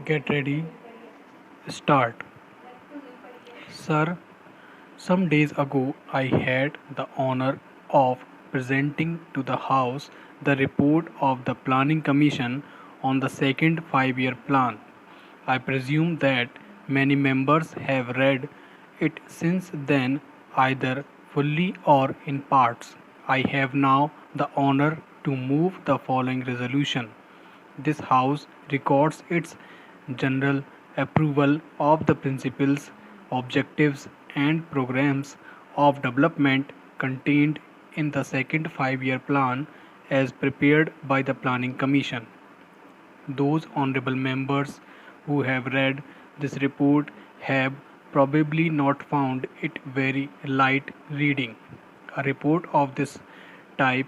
Get ready, start. Sir, some days ago I had the honor of presenting to the House the report of the Planning Commission on the second 5 year plan. I presume that many members have read it since then, either fully or in parts. I have now the honor to move the following resolution. This House records its general approval of the principles, objectives, and programs of development contained in the second 5 year plan as prepared by the Planning Commission. Those honorable members who have read this report have probably not found it very light reading. A report of this type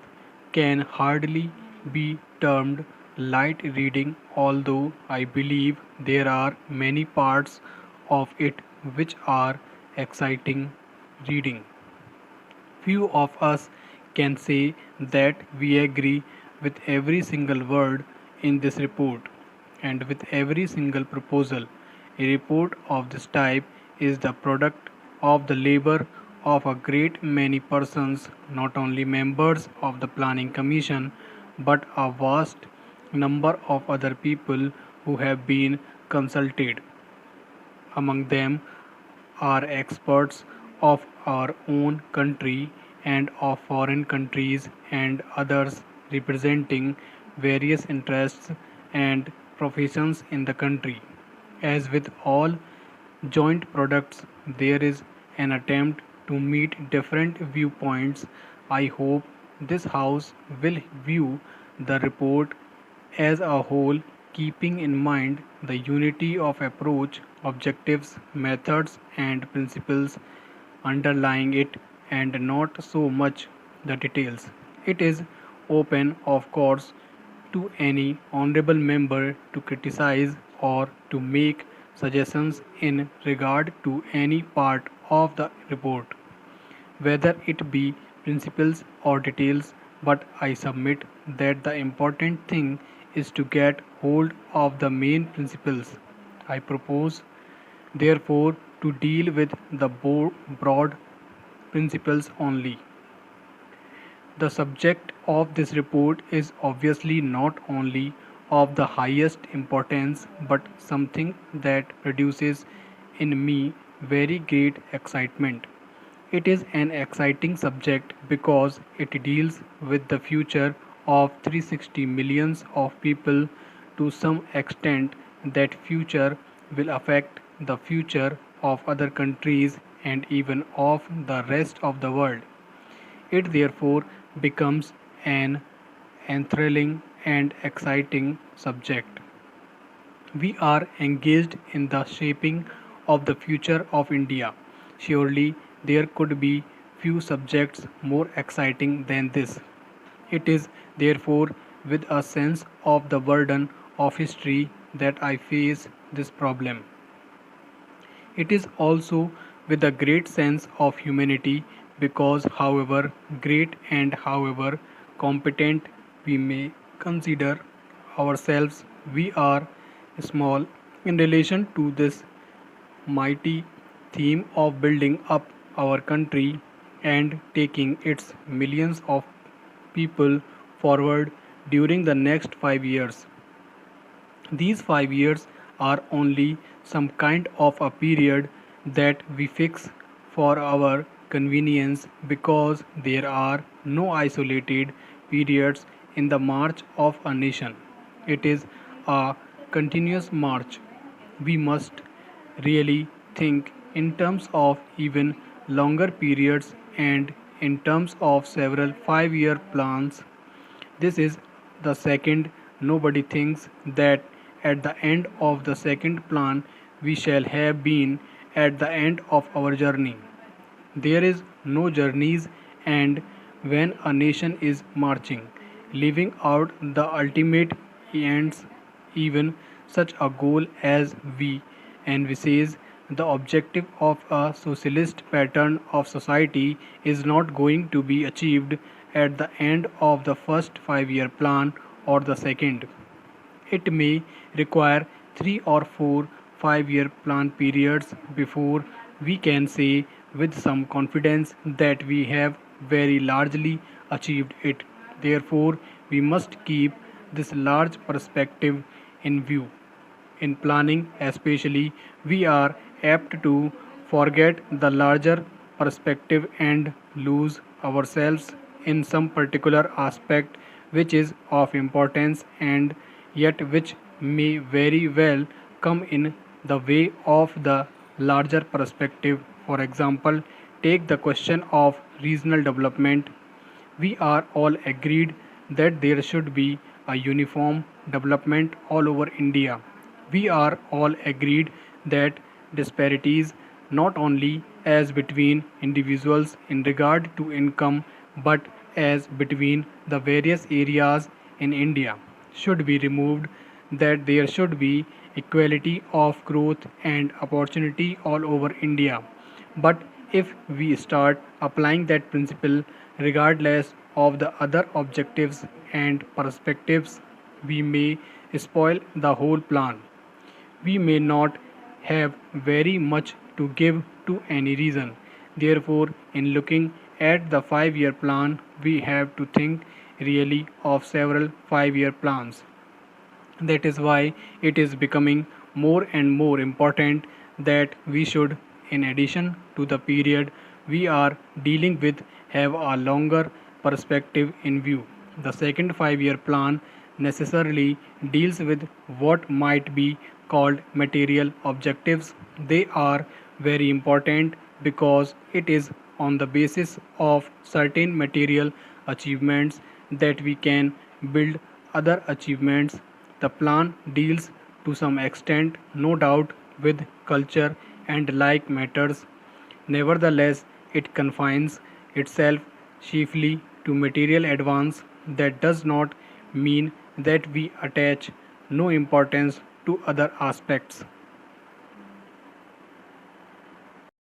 can hardly be termed light reading, although I believe there are many parts of it which are exciting reading. Few of us can say that we agree with every single word in this report and with every single proposal. A report of this type is the product of the labor of a great many persons, not only members of the Planning Commission, but a vast number of other people who have been consulted. Among them are experts of our own country and of foreign countries and others representing various interests and professions in the country. As with all joint products, there is an attempt to meet different viewpoints. I hope this House will view the report as a whole, keeping in mind the unity of approach, objectives, methods, and principles underlying it, and not so much the details. It is open, of course, to any honorable member to criticize or to make suggestions in regard to any part of the report, whether it be principles or details, but I submit that the important thing is to get hold of the main principles. I propose, therefore, to deal with the broad principles only. The subject of this report is obviously not only of the highest importance but something that produces in me very great excitement. It is an exciting subject because it deals with the future of 360 millions of people. To some extent, that future will affect the future of other countries and even of the rest of the world. It therefore becomes an enthralling and exciting subject. We are engaged in the shaping of the future of India. Surely there could be few subjects more exciting than this. It is therefore with a sense of the burden of history that I face this problem. It is also with a great sense of humanity because, however great and however competent we may consider ourselves, we are small in relation to this mighty theme of building up our country and taking its millions of people forward during the next 5 years. These 5 years are only some kind of a period that we fix for our convenience because there are no isolated periods in the march of a nation. It is a continuous march. We must really think in terms of even longer periods and in terms of several 5 year plans. This is the second. Nobody thinks that at the end of the second plan we shall have been at the end of our journey. There is no journeys, and when a nation is marching, leaving out the ultimate ends, even such a goal as we envisage, the objective of a socialist pattern of society is not going to be achieved at the end of the first 5 year plan or the second. It may require 3 or 4 5 year plan periods before we can say with some confidence that we have very largely achieved it. Therefore, we must keep this large perspective in view. In planning, especially, we are apt to forget the larger perspective and lose ourselves in some particular aspect which is of importance and yet which may very well come in the way of the larger perspective. For example, take the question of regional development. We are all agreed that there should be a uniform development all over India. We are all agreed that disparities, not only as between individuals in regard to income but as between the various areas in India, should be removed, that there should be equality of growth and opportunity all over India. But if we start applying that principle regardless of the other objectives and perspectives, we may spoil the whole plan. We may not have very much to give to any reason. Therefore, in looking at the 5 year plan, we have to think really of several 5 year plans. That is why it is becoming more and more important that we should, in addition to the period we are dealing with, have a longer perspective in view. The second 5 year plan necessarily deals with what might be called material objectives. They are very important because it is on the basis of certain material achievements that we can build other achievements. The plan deals to some extent, no doubt, with culture and like matters. Nevertheless, it confines itself chiefly to material advance. That does not mean that we attach no importance to other aspects.